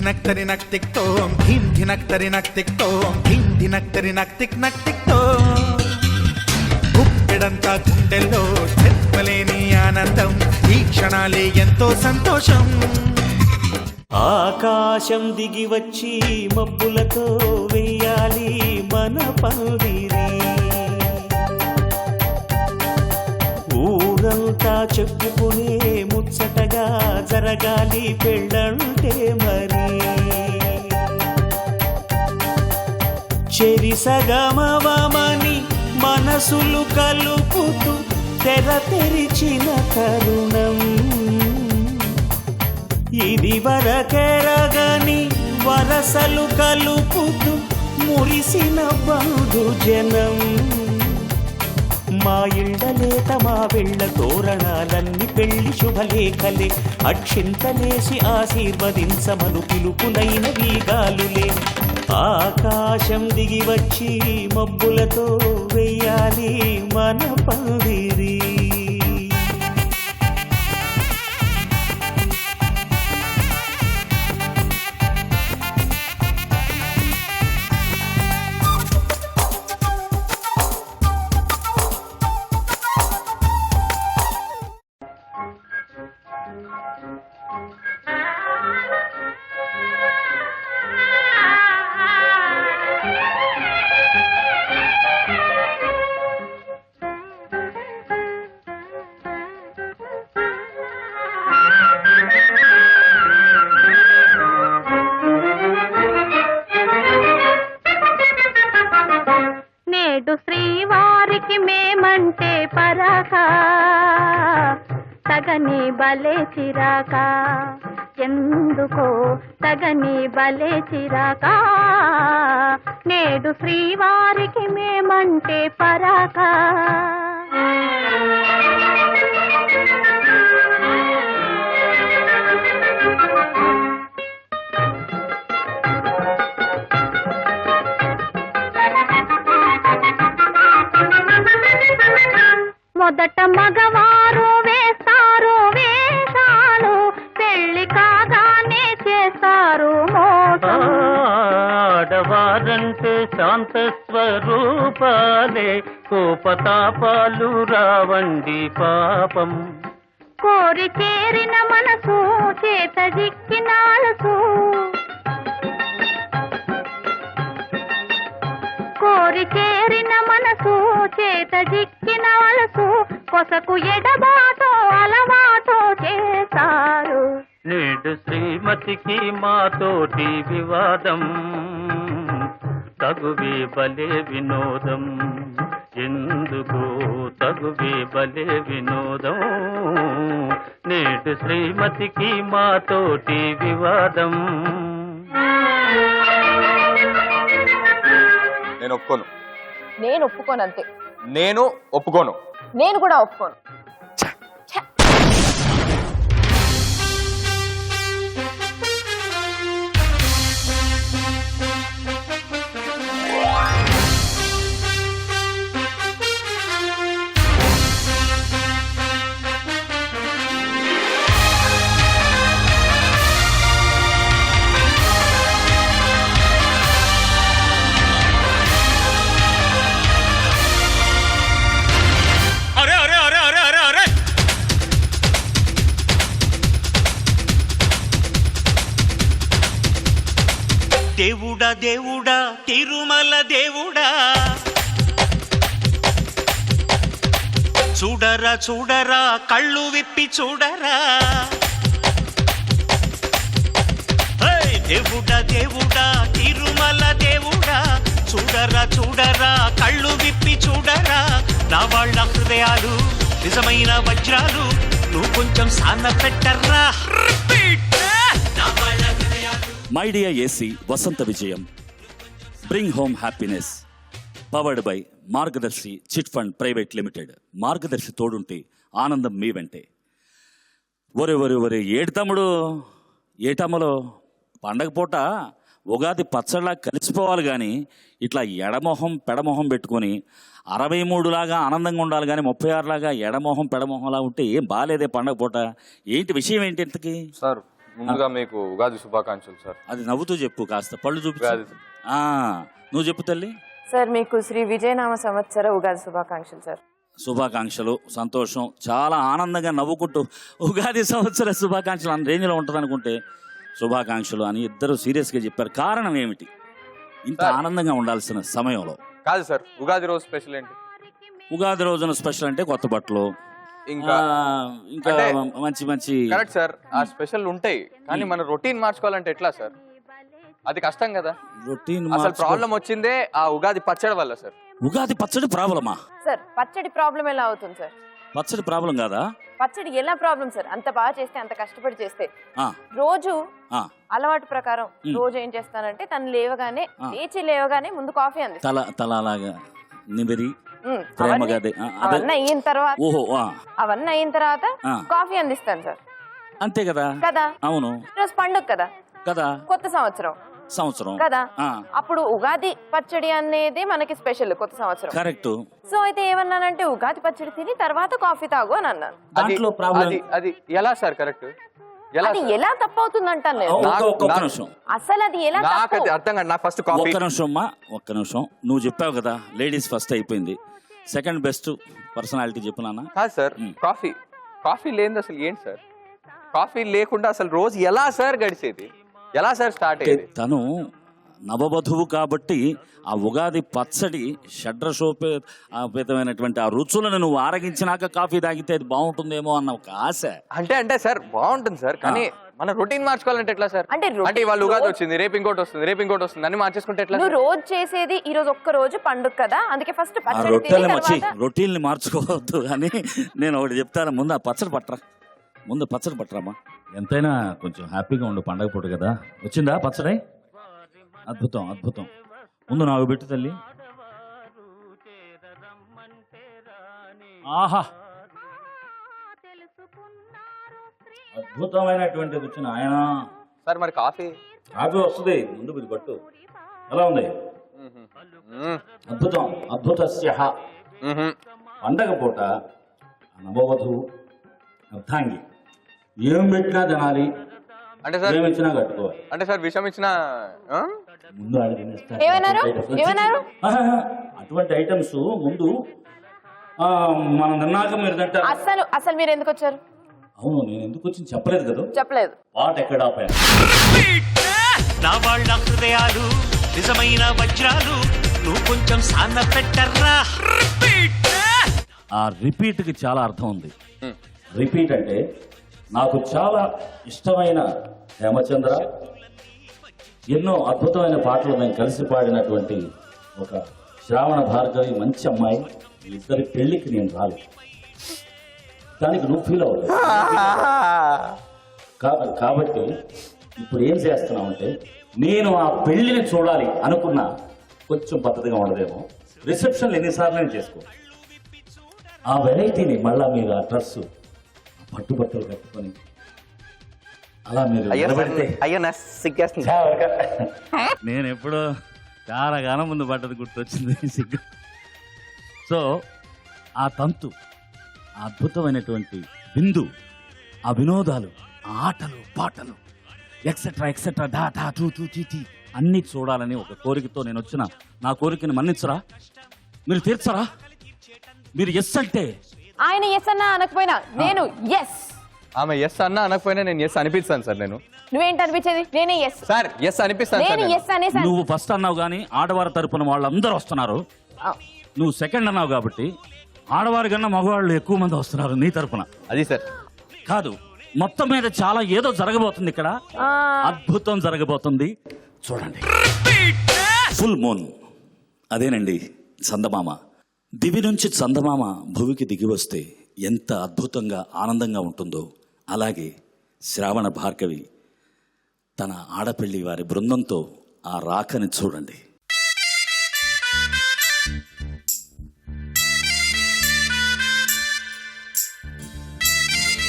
ధినక్ తరినక్ thick తోం ధీం ధినక్ తరినక్ thick తోం ధీం ధినక్ తరినక్ thick నక్ తిక్ తోం గుప్పెడంతా గుండెల్లో చెప్పలేని ఆనందం ఈ క్షణాలే ఎంతో సంతోషం ఆకాశం దిగి వచ్చి మబ్బులతో వెయ్యాలి మన పందిరి ఊరంతా చెప్పుకునే ముచ్చటగా జరగాలి పెళ్ళంటే మరి చెరిసగమవమని మనసులు కలుపుతూ తెర తెరిచిన తరుణం ఇది వరకెరగని వరసలు కలుపుతూ మురిసిన బంధుజనం మా ఇళ్ళలేత మా వెళ్ళ తోరణాలన్నీ పెళ్లి శుభలేఖలే అక్షింతలేసి ఆశీర్వదించమను పిలుపులైన వీగాలులే ఆకాశం దిగి వచ్చి మబ్బులతో వెయ్యాలి మన పందిరి శ్రీవారికి మేమంటే పరాక తగని బలే చిరాక ఎందుకో తగని బలే చిరాక నేడు శ్రీవారికి మేమంటే పరాక మొదట మగవారు వేస్తారు వేషాలు పెళ్లి కాగానే చేస్తారు మోసం ఆడవారంటే శాంత స్వరూపాలే కోపతాపాలు రావండి పాపం కోరి చేరిన మనసు చేత జిక్కిన అలసు కోరి చేరిన మనసు చేత జిక్కిన అలసు కొసకు ఎడబాటో అలవాటో చేస్తారు నేడు శ్రీమతికి మాతోటి వివాదం తగువే బలే వినోదం ఎందుకు తగువే బలే వినోదం నేడు శ్రీమతికి మాతోటి వివాదం నేను ఒప్పుకోను నేను ఒప్పుకోను అంతే నేను ఒప్పుకోను నేను కూడా ఒప్పుకోను దేవుడా దేవుడా తిరుమల దేవుడా చూడరా చూడరా కళ్ళు విప్పి చూడరా దేవుడా దేవుడా తిరుమల దేవుడా చూడరా చూడరా కళ్ళు విప్పి చూడరా నా వాళ్ళ హృదయాలు నిజమైన వజ్రాలు నువ్వు కొంచెం సాన పెట్టర్రా మై డియర్ ఏసీ వసంత విజయం bring home happiness powered by Margadarsi chit fund private limited మార్గదర్శి తోడుంటే ఆనందం మీ వెంటే ఒరే ఒరే ఒరే ఏడు తమ్ముడు ఏటమ్మలో పండగ పూట ఉగాది పచ్చళ్ళ కలిసిపోవాలి కానీ ఇట్లా ఎడమొహం పెడమొహం పెట్టుకొని 63 ఆనందంగా ఉండాలి కానీ 36 ఎడమొహం పెడమొహంలా ఉంటే ఏం బాగాలేదే పండగ పూట ఏంటి విషయం ఏంటి ఇంతకీ సార్ ముందుగా మీకు ఉగాది శుభాకాంక్షలు సార్. అది నవ్వుతూ చెప్పు, కాస్త పళ్ళు చూపించు. ఉగాది. ఆ, నువ్వు చెప్పు తల్లి. సార్ మీకు శ్రీ విజయనామ సంవత్సర ఉగాది శుభాకాంక్షలు సార్. శుభాకాంక్షలు, సంతోషం, చాలా ఆనందంగా నవ్వుకుంటూ ఉగాది సంవత్సర శుభాకాంక్షలు అన్న రేంజ్లో ఉంటుంది అనుకుంటే శుభాకాంక్షలు అని ఇద్దరు సీరియస్గా చెప్పారు. కారణం ఏమిటి ఇంత ఆనందంగా ఉండాల్సిన సమయంలో? కాదు సార్, ఉగాది రోజు స్పెషల్ ఏంటి? ఉగాది రోజున స్పెషల్ అంటే కొత్త బట్టలు, ఇంకా ఇంకా మంచి మంచి. కరెక్ట్ సార్, ఆ స్పెషల్ ఉంటాయి, కానీ మన రొటీన్ మార్చుకోవాలంటే ఎట్లా సార్? అది కష్టం కదా. రొటీన్ అసలు ప్రాబ్లం వచ్చిందే ఆ ఉగాది పచ్చడి వల్ల సార్. ఉగాది పచ్చడి ప్రాబ్లమా సార్ పచ్చడి ప్రాబ్లం ఎలా అవుతుంది సార్? పచ్చడి ప్రాబ్లం కాదా? పచ్చడి ఎలా ప్రాబ్లం సార్? అంత బాగా చేస్తే, అంత కష్టపడి చేస్తే, ఆ, రోజు ఆ, అలవాటు ప్రకారం రోజు ఏం చేస్తానంటే తను లేవగానే ముందు కాఫీ అందిస్తాను. తల అలాగా నిబిరి ఉమ్, ప్రేమగా అవన్నీ అయిన తర్వాత ఓహో, అవన్నీ అయిన తర్వాత ఆ. కాఫీ అందిస్తాను సార్. అంతే కదా. కదా, అవును ఈరోజు పండుగ కదా, కదా, కొత్త సంవత్సరం కదా. అప్పుడు ఉగాది పచ్చడి అనేది మనకి స్పెషల్, కొత్త సంవత్సరం. కరెక్ట్. సో అయితే ఏమన్నానంటే ఉగాది పచ్చడి తిని తర్వాత కాఫీ తాగు అని అన్నాను. దాంట్లో ప్రాబ్లం అది ఎలా సార్? కరెక్ట్ అది ఎలా తప్పవుతుంది అంటాను నేను. ఒక్క నిమిషం, అసలు అది ఎలా నాకు అది అర్థం కాదు. నాకు ఫస్ట్ కాఫీ. ఒక్క నిమిషం అమ్మా, ఒక్క నిమిషం. నువ్వు చెప్పావు కదా లేడీస్ ఫస్ట్ అయిపోయింది, సెకండ్ బెస్ట్ పర్సనాలిటీ చెప్పు నాన్న. కాదు సార్, కాఫీ లేనిది అసలు ఏంటి సార్? కాఫీ లేకుండా అసలు రోజు ఎలా సార్ గడిచేది? ఎలా సార్ స్టార్ట్ అయ్యేది? తను నవవధువు కాబట్టి ఆ ఉగాది పచ్చడి షడ్రసోపేతమైనటువంటి ఆ రుచులను నువ్వు ఆరగించినాక కాఫీ తాగితే అది బాగుంటుందేమో అన్న ఒక ఆశ. అంటే సార్ బాగుంటుంది సార్, కానీ మన రొటీన్ మార్చుకోవాలంటే ఎట్లా సార్? అంటే ఇవాళ ఉగాది వచ్చింది, రేపు ఇంకోటి వస్తుంది అన్ని మార్చేసుకుంటే ఎట్లా? నువ్వు రోజు చేసేది ఈ రోజు ఒక్క రోజు పండుగ కదా, అందుకే ఫస్ట్ రొటీల్ని మార్చుకోవద్దు అని నేను ఒకటి చెప్తాను. ముందు ఆ పచ్చడి పట్టరా, ముందు పచ్చడి పట్టరామా. ఎంతైనా కొంచెం హ్యాపీగా ఉండు, పండగ పూట కదా. వచ్చిందా పచ్చడి? అద్భుతం అద్భుతం. ముందు నాకు పెట్టు తల్లి. ఆహా, అద్భుతమైనటువంటి వచ్చిన ఆయన. సార్ మరి కాఫీ వస్తుంది, ముందు ఇది పట్టు. ఎలా ఉంది? అద్భుతం అద్భుతస్య. పండగ పూట నవవధువు అర్థాంగి ఏం పెట్టినా తినాలి, అంటే సార్ ఏం ఇచ్చినా కట్టుకోవాలి. అంటే సార్ విషం ఇచ్చిన ముందు ఏమన్నారు? అటువంటి ఐటమ్స్ ముందు మనం తిన్నాక మీరు తింటారు. అసలు మీరు ఎందుకు వచ్చారు? అవును, నేను ఎందుకు వచ్చి చెప్పలేదు కదా. చెప్పలేదు. వాట్ ఎక్కడ ఆపాను? నా వాళ్ళ హృదయాలు నిజమైన వజ్రాలు, నువ్వు కొంచెం సాన్న పెట్టర్రా. ఆ రిపీట్ కి చాలా అర్థం ఉంది. రిపీట్ అంటే నాకు చాలా ఇష్టమైన హేమచంద్ర, ఎన్నో అద్భుతమైన పాటలు మేము కలిసి పాడినటువంటి ఒక శ్రావణ భార్గవి, మంచి అమ్మాయి. ఇద్దరి పెళ్లికి నేను రాలేదు, దానికి నువ్వు ఫీల్ అవ్వలేదు. కాబట్టి ఇప్పుడు ఏం చేస్తున్నావు అంటే, నేను ఆ పెళ్లిని చూడాలి అనుకున్నా కొంచెం పద్ధతిగా ఉండదేమో, రిసెప్షన్ ఎన్నిసార్లు చేసుకో. ఆ వెరైటీని మళ్ళా మీరు ఆ డ్రెస్సు పట్టుబట్టలు కట్టుకొని అలా మీరు నేను ఎప్పుడో చాలా కాలం ముందు పడ్డది గుర్తొచ్చింది సిగ్గు. సో ఆ తంతు, ఆ అద్భుతమైనటువంటి బిందు, ఆ వినోదాలు, ఆ ఆటలు పాటలు ఎక్సెట్రా ఎక్సెట్రా డా డా టూ టూ టీ టీ అన్నీ చూడాలని ఒక కోరికతో నేను వచ్చిన. నా కోరికని మన్నించరా? మీరు తీర్చరా? మీరు ఎస్ అంటే ఆయన ఎస్ అన్నా అనకపోయినా నేను ఎస్. ఆమె ఎస్ అన్నా అనకపోయినా నేను ఎస్ అనిపిస్తాను సార్. నువ్వేంటి అనిపించేది? నేనే ఎస్ సార్, ఎస్ అనిపిస్తాను సార్. ఎస్ అనేసాను. నువ్వు ఫస్ట్ అన్నావు కానీ ఆడవారి తరపున వాళ్ళందరూ వస్తున్నారు. నువ్వు సెకండ్ అన్నావు కాబట్టి ఆడవారి కన్నా మగవాళ్ళు ఎక్కువ మంది వస్తున్నారు నీ తరపున. అది సార్ కాదు, మొత్తం మీద చాలా ఏదో జరగబోతుంది ఇక్కడ. అద్భుతం జరగబోతుంది, చూడండి. ఫుల్ మూన్, అదేనండి చందమామ. దివి నుంచి చందమామ భూమికి దిగి వస్తే ఎంత అద్భుతంగా ఆనందంగా ఉంటుందో, అలాగే శ్రావణ భార్గవి తన ఆడపిల్లి వారి బృందంతో ఆ రాకని చూడండి.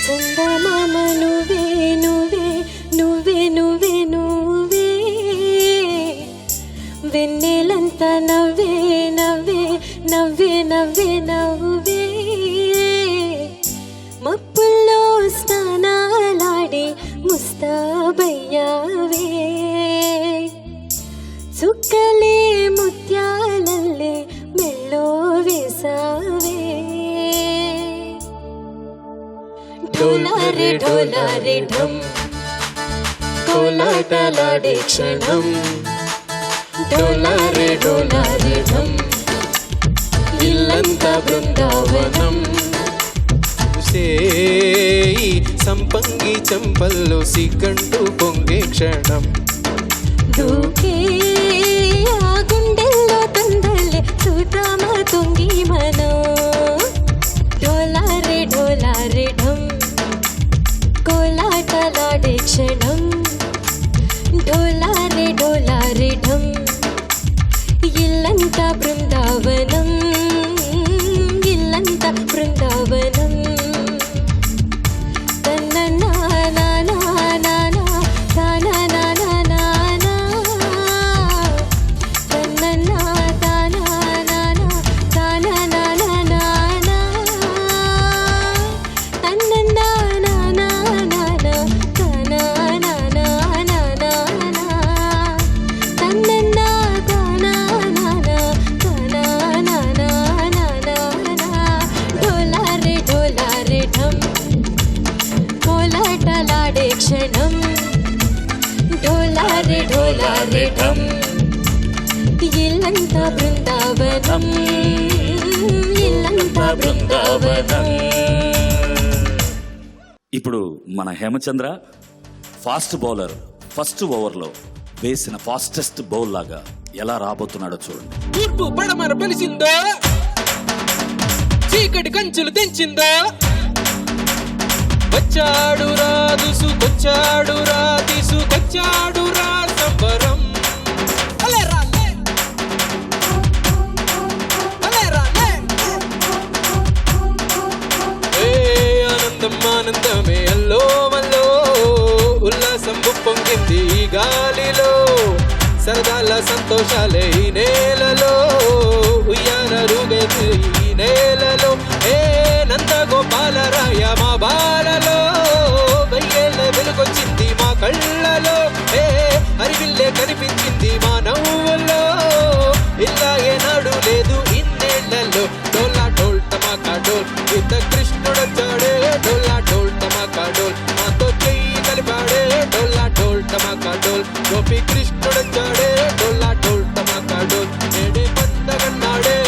చందమామ నువ్వే నువ్వే నువ్వే నువ్వే నువ్వే, వెన్నెలంతా నవ్వే నవ్వే నవ్వే నవ్వే నవ్వే, మప్పుల్లో స్నానాలాడి ముస్తాబయ్యావే చుక్కలే ముత్యాలల్లే మెళ్ళో వేసావే ఢోలారే ఢోలారే ఢమ్ కోలాటలాడే క్షణం డోలారే డోలారే ఢమ్ ఇల్లంతా బృందావనం సేయి సంపంగి చంపల్లో సిగ్గంటూ పొంగే క్షణం దూకే ఆ గుండెల్లో తొందరలే చూద్దామా తొంగి మనం డోలారే డోలారే ఢమ్ కోలాటలాడే క్షణం డోలారే డోలారే ఢమ్ ఇల్లంతా బృందావనం ఇల్లంతా బృందావనం తన్ననా నా నా నా నా తానా నా నా నా నా తన్ననా తానా నా నా తానా నా నా నా నా తన్ననా నా నా నా నా తానా నా నా నా నా నా తన్ననా తానా నా నా తానా నా నా నా నా నా డోలారే డోలారే ఢమ్ కోలాటలాడే క్షణం డోలారే డోలారే ఢమ్ ఇల్లంతా బృందావనం ఇల్లంతా బృందావనం ఇప్పుడు మన హేమచంద్ర ఫాస్ట్ బౌలర్ ఫస్ట్ ఓవర్లో వేసిన ఫాస్టెస్ట్ బౌల్ లాగా ఎలా రాబోతున్నాడో చూడండి. తూర్పు పడమర పలిసిందో చీకటి కంచులు తెంచిందో వచ్చాడు రా దూసుకొచ్చాడు రా తీసుకొచ్చాడు రా సంబరం అలే రాలే అలే రాలే ఏ ఆనందం ఆనందమే అల్లో మల్లో ఉల్లాసం పొంగింది ఈ గాలిలో సరదాల సంతోషాలే ఈ నేలలో ఉయ్యాల రూగేది ఈ నేలలో ఏ నందగోపాలరాయ మా బాలలో వెయ్యేళ్ళ వెలుగొచ్చింది మా కళ్ళలో ఏ అరివిల్లే కనిపించింది మా నవ్వుల్లో ఇలా ఏనాడు లేదు ఇన్నేళ్లలో డోలా డోల్ టమాకా డోల్ ఇంత కృష్ణుడొచ్చాడే డోలా డోల్ టమాకా డోల్ మాతో చెయ్యి కలిపాడే డోలా డోల్ టమాకా డోల్ గోపి కృష్ణుడొచ్చాడే డోలా డోల్ టమాకా డోల్ నేడే పందగన్నాడే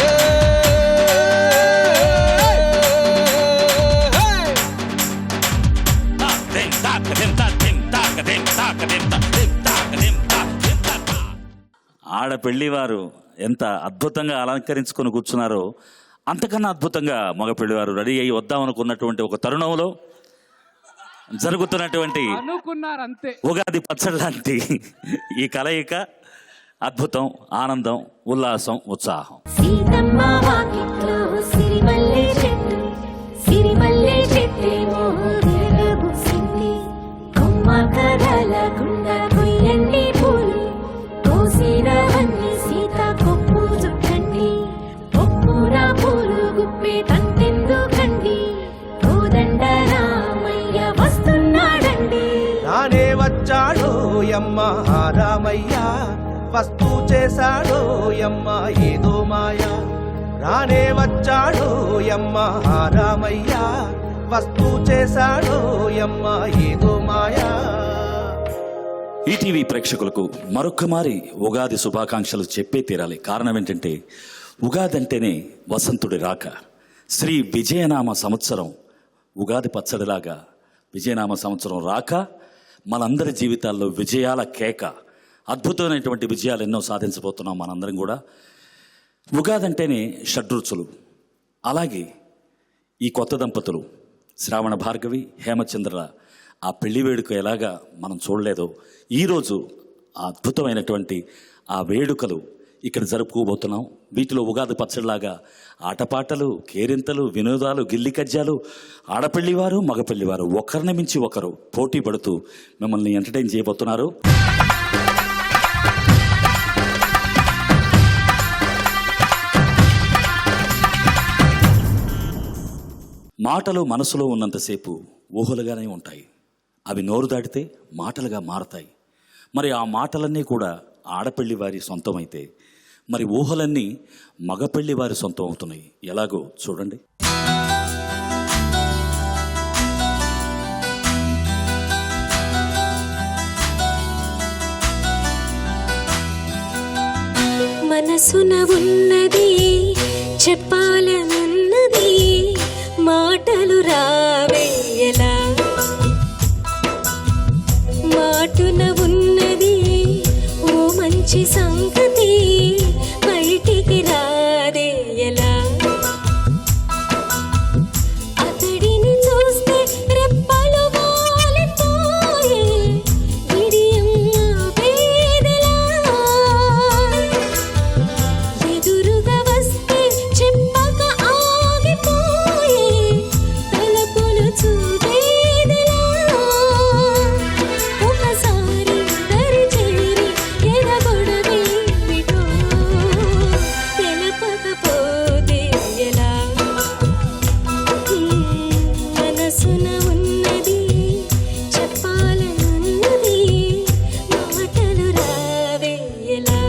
ఆడపెళ్లివారు ఎంత అద్భుతంగా అలంకరించుకొని కూర్చున్నారో అంతకన్నా అద్భుతంగా మగ పెళ్లివారు రెడీ అయ్యి వద్దామనుకున్నటువంటి ఒక తరుణంలో జరుగుతున్నటువంటి ఉగాది పచ్చడి లాంటి ఈ కలయిక అద్భుతం, ఆనందం, ఉల్లాసం, ఉత్సాహం. సీతమ్మ వాకిట్లో సిరిమల్లె చెట్టేమో విరగబూసింది. కొమ్మ కదలకుండా కొయ్యండి పూలు కోసినవన్నీ సీత కొప్పు చుట్టండి. కొప్పున పూలు గుప్పే తంతెందుకండి కోదండ రామయ్య వస్తున్నాడండి. రానే వచ్చాడో యమ్మ రామయ్య వస్తూ చేశాడో యమ్మ ఏదో మాయా. రానే వచ్చాడో యమ్మ రామయ్య వస్తూ చేశాడో యమ్మ ఏదో మాయా. ఈటీవీ ప్రేక్షకులకు మరొక్కమారి ఉగాది శుభాకాంక్షలు చెప్పే తీరాలి. కారణం ఏంటంటే ఉగాది అంటేనే వసంతుడి రాక. శ్రీ విజయనామ సంవత్సరం ఉగాది పచ్చడిలాగా విజయనామ సంవత్సరం రాక మనందరి జీవితాల్లో విజయాల కేక. అద్భుతమైనటువంటి విజయాలు ఎన్నో సాధించబోతున్నాం మనందరం కూడా. ఉగాది అంటేనే షడ్రుచులు. అలాగే ఈ కొత్త దంపతులు శ్రావణ భార్గవి హేమచంద్ర ఆ పెళ్లి వేడుక ఎలాగా మనం చూడలేదో ఈరోజు ఆ అద్భుతమైనటువంటి ఆ వేడుకలు ఇక్కడ జరుపుకోబోతున్నాం. వీటిలో ఉగాది పచ్చడిలాగా ఆటపాటలు, కేరింతలు, వినోదాలు, గిల్లి కజ్జాలు, ఆడపెళ్లివారు మగపెళ్లివారు ఒకరిని మించి ఒకరు పోటీ పడుతూ మిమ్మల్ని ఎంటర్టైన్ చేయబోతున్నారు. మాటలు మనసులో ఉన్నంతసేపు ఊహలుగానే ఉంటాయి. అవి నోరు దాటితే మాటలుగా మారతాయి. మరి ఆ మాటలన్నీ కూడా ఆడపెళ్లి వారి సొంతమైతే మరి ఊహలన్నీ మగపెళ్లి వారి సొంతం అవుతున్నాయి. ఎలాగో చూడండి. మనసున ఉన్నది చెప్పాలనున్నది మాటలు రావేయలా, మాటున ఉన్నది ఓ మంచి సంగతి బయటికి రాదేయలా. అతడిని చూస్తే రెప్పలు వాలిపోయే విడియం ఆపేదెలా, ఎదురుగా వస్తే చెప్పక ఆగిపోయే తలపులు చూపేదెలా. ఒకసారి దరి చేరి ఎడగొడవేమిటో తెలపకపోతే ఎలా. మనసున ఉన్నది చెప్పాలనున్నది మాటలు రావేయలా.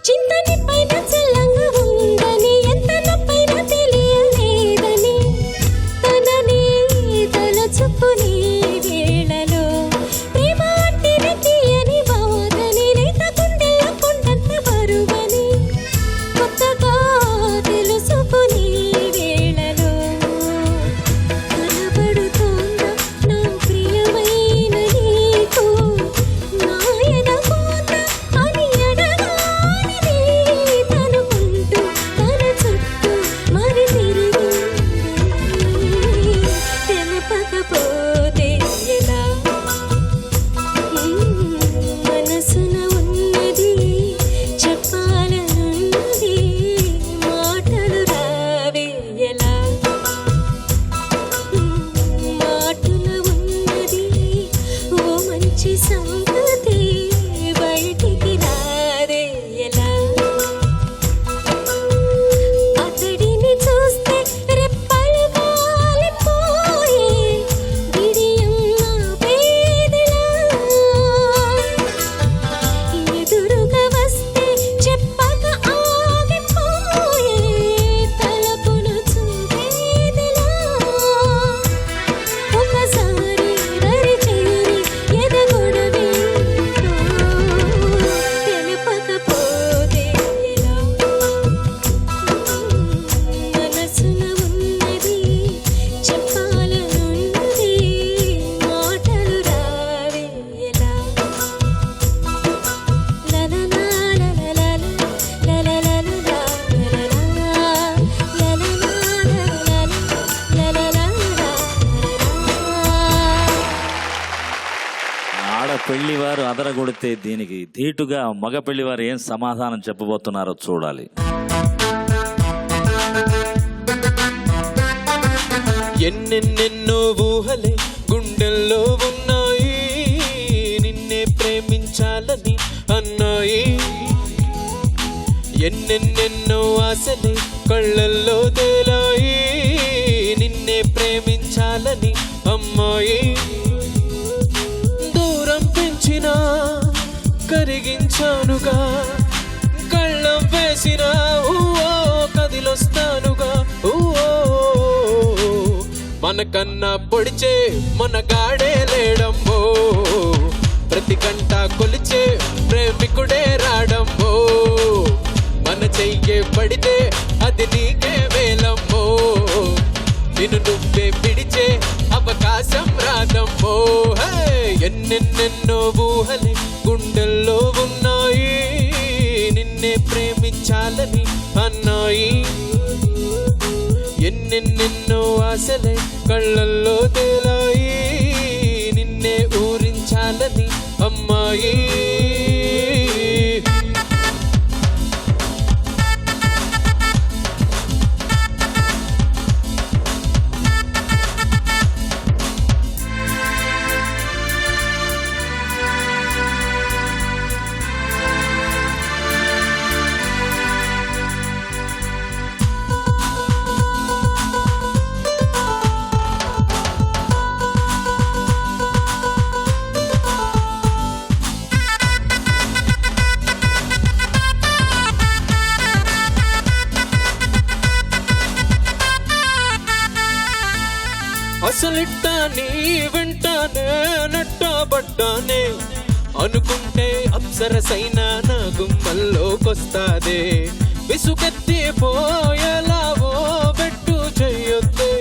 చింతని పైన చల్లంగా ఉందని ఎంత నొప్పైనా తెలియలేదని తనని తలచుకునే వేళలో ప్రేమ అంటేనే తీయని బాధని లేత గుండెల్లో కొండంత బరువని కొత్తగా తెలుసుకునే వేళలో కనబడుతోందా నా ప్రియమైన నీకు నాయన కోత అని అడగాలని తనుకుంటూ తన చుట్టూ మరి తిరిగి తెలపకపోతే ఎలా. మనసున ఉన్నది చెప్పాలనున్నది మాటలు రావేయలా. మాటల ఉన్నది ఓ మంచి సంగతి బయటికి రాదేయలా. అతడిని చూస్తే రెప్పలు వాలిపోయే విడియం ఆపేదెలా, ఎదురుగా వస్తే చెప్పక ఆగిపోయే తలపులు చూపేదెలా. ఒకసారి దరి చేరి ఎదగొడవేమిటో తెలపకపోతే ఎలా. మనసున ఉన్నది చెప్పాలనున్నది మాటలు రావేయలా. లలలా లలలా లలలా ఆడపెళ్లి వారు అదరగొడితే దీనికి ధీటుగా మగ పెళ్లి వారు ఏం సమాధానం చెప్పబోతున్నారో చూడాలి. ఎన్నెన్నెన్నో ఊహలే గుండెల్లో ఉన్నాయి, నిన్నే ప్రేమించాలని అన్నాయి. ఎన్నెన్నెన్నో ఆశలే కళ్ళల్లో తేలాయి, నిన్నే ప్రేమించాలని అమ్మాయి. దూరం పెంచినా కరిగించానుగా, కళ్ళం వేసిన ఊవో కదిలొస్తానుగా. ఊవో మనకన్నా పొడిచే మన గాడే లేడమ్మో, ప్రతి గంట కొలిచే ప్రేమికుడే రాడమ్మో. మన చెయ్యే పడితే అది నీకే వేలమ్మో, నిన్ను నువ్వే పిడిచే అవకాశం రాదమ్మో. ఎన్నెన్నెన్నో ఊహలే గుండెల్లో ఉన్నాయి, నిన్నే ప్రేమించాలని అన్నాయి. ఎన్నెన్నెన్నో ఆశలే కళ్ళల్లో తేలాయి, నిన్నే ఊరి నీ వింటానే నట్టబడ్డానే అనుకుంటే అప్సరసైనా నా గుమ్మల్లోకొస్తాదే విసుగెత్తి పోయేలావో పెట్టు చెయ్యొద్దే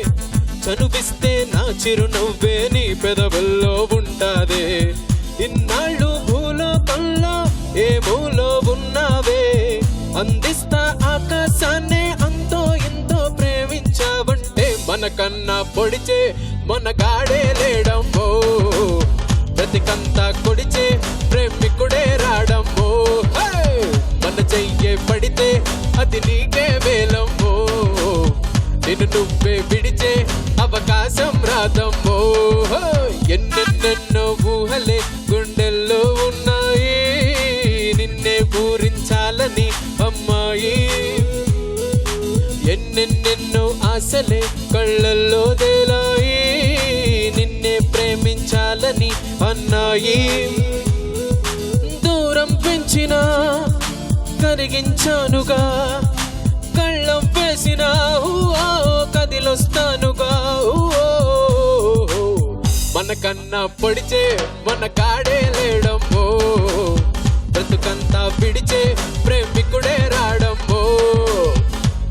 చనుపిస్తే నా చిరునవ్వే నీ పెదవుల్లో ఉంటాదే ఇన్నాళ్ళు భూలోకంలో ఏ మూలో ఉన్నావే అందిస్తా ఆకాశాన్నే అంతో ఎంతో ప్రేమించావంటే మనకన్నా పొడిచే మన గాడే లేడమ్మో బ్రతికంతా కొడిచే ప్రేమికుడే రాడమ్మో మన చెయ్యే పడితే అది నీకే వేలమ్మో నిన్ను నువ్వే విడిచే అవకాశం రాదమ్మో ఎన్నెన్నెన్నో ఊహలే గుండెల్లో ఉన్నాయి నిన్నే పూరించాలని అమ్మాయి ఎన్నెన్నెన్నో ఆశలే కళ్ళల్లో తేలాయి నిన్నే ప్రేమించాలని అన్నాయి దూరం పెంచినా కరిగించానుగా కళ్ళం వేసిన కదిలొస్తానుగా మనకన్నా పొడిచే మన కాడే లేడమ్మో బ్రతుకంతా పిడిచే ప్రేమికుడే రాడమ్మో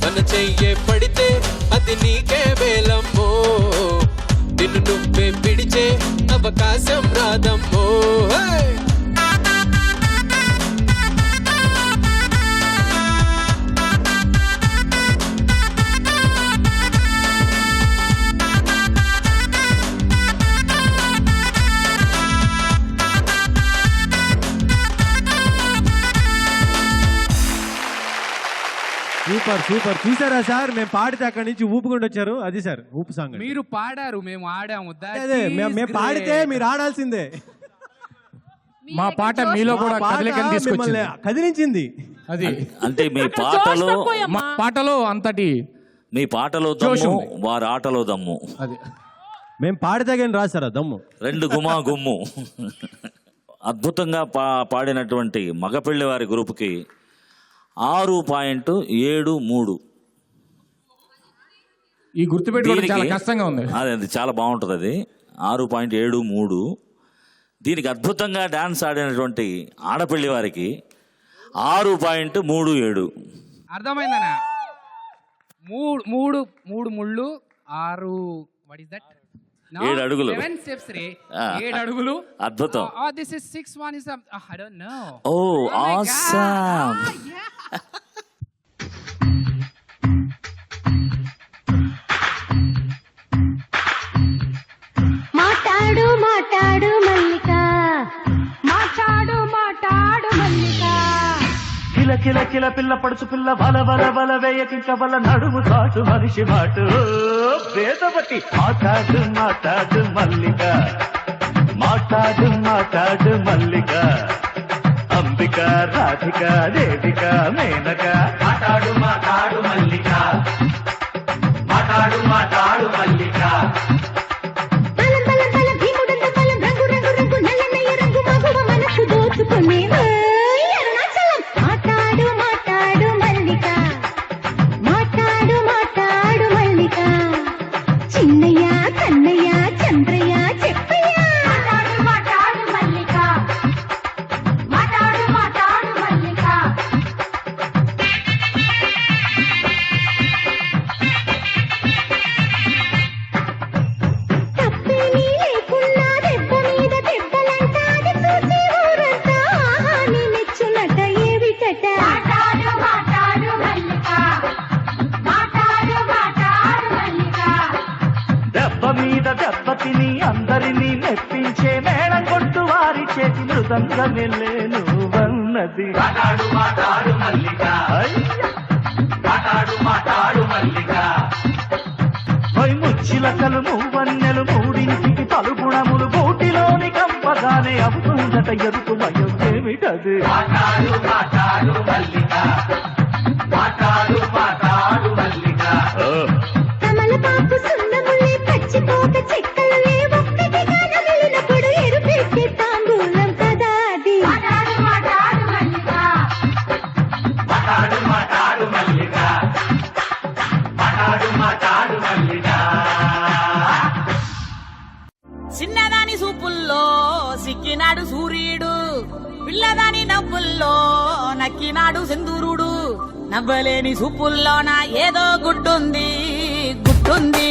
మన చెయ్యే పడితే అది నీకే వేలమ్మో నిన్ను నువ్వే పిడిచే అవకాశం రాదమ్మో సూపర్ సూపర్ చూసారా సార్ మేము పాడితే అక్కడి నుంచి ఊపుకుండా వచ్చారు అది సార్ ఊపు సాంగ్ మీరు పాడారు మేము ఆడాము అదే మేము పాడితే మీరు ఆడాల్సిందే మా పాట మీలో కూడా కదలికని తీసుకొచ్చింది కదిలించింది అది అంటే మీ పాటలో మా పాటలో అంతటి మీ పాటలో దమ్ము వారి ఆటలో దమ్ము అది మేము పాడితే కానీ రాసారా దమ్ము రెండు గుమా గుమ్ము అద్భుతంగా పాడినటువంటి మగపెళ్లి వారి గ్రూప్కి 6.73 ఈ గుర్తుపెట్టుకోవడం చాలా కష్టంగా ఉంది అది చాలా బాగుంటుంది అది 6.73 దీనికి అద్భుతంగా డాన్స్ ఆడినటువంటి ఆడపిల్లి వారికి 6.37 అర్థమైందనా మూడు ముళ్ళు 6 వాట్ ఇస్ దట్ 7 అడుగులు 7 స్టెప్స్ రే 7 అడుగులు అద్భుతం this is 6 1 is I don't know oh awesome మాట్లాడు మాట్లాడు మల్లిక మాట్లాడు మాట్లాడు మల్లిక కిల కిల కిల పిల్ల పడుచు పిల్ల బల బల బల వేయకింక బల నడుము చాటు మనిషి మాటు వేదవతి మాట్లాడు మాట్లాడు మల్లిక మాట్లాడు మాట్లాడు మల్లిక అంబిక రాధిక దేవిక మేనక మాట్లాడు మాట్లాడు మల్లిక మాట్లాడు మాట్లాడు మల్లిక బలం బలం బలం భీముడంత బలం రంగు రంగు రంగు నల్లనయ్య రంగు మగువ మనసు దోచుకునే అరుణాచలం మాట్లాడు మాట్లాడు మల్లిక మాట్లాడు మాట్లాడు మల్లిక చిన్నయ్య కన్నయ్య చంద్రయ్య చెప్పయ్య మాట్లాడు మాట్లాడు మల్లిక మాట్లాడు మాట్లాడు మల్లిక తప్పేమీ లేకున్నా దెబ్బ మీద దెబ్బలంటాది చూసి ఊరంతా నీ మెచ్చునట ఏవిటట మాట్లాడు మాట్లాడు మల్లిక మాట్లాడు మాట్లాడు మల్లిక దెబ్బ మీద దెబ్బ తిని అందరినీ మెప్పించే మేళం కొట్టు వారి చేతి మృదంగమెల్లేను వన్నది మాట్లాడు మాట్లాడు మల్లిక మాట్లాడు మాట్లాడు మల్లిక ముచ్చిలకలు మూవన్నెలు మూడింటికి తలుపుణములు గూటిలోని కంపగానే అవుతుందట ఎరుపు భయం ఏమిటది మాట్లాడు మాట్లాడు మల్లిక మాట్లాడు మాట్లాడు మల్లిక తమలపాకు సున్నములే పచ్చిపోక చెక్కలే ఒక్కటిగా నమిలినప్పుడు ఎరుపెక్కే తాంబూలం కదా అది మాట్లాడు మాట్లాడు మల్లిక మాట్లాడు మాట్లాడు మల్లిక మాట్లాడు మాట్లాడు మల్లిక పిల్లదాని నవ్వుల్లో నక్కినాడు సింధూరుడు నవ్వలేని చూపుల్లోన ఏదో గుడ్డుంది గుట్టుంది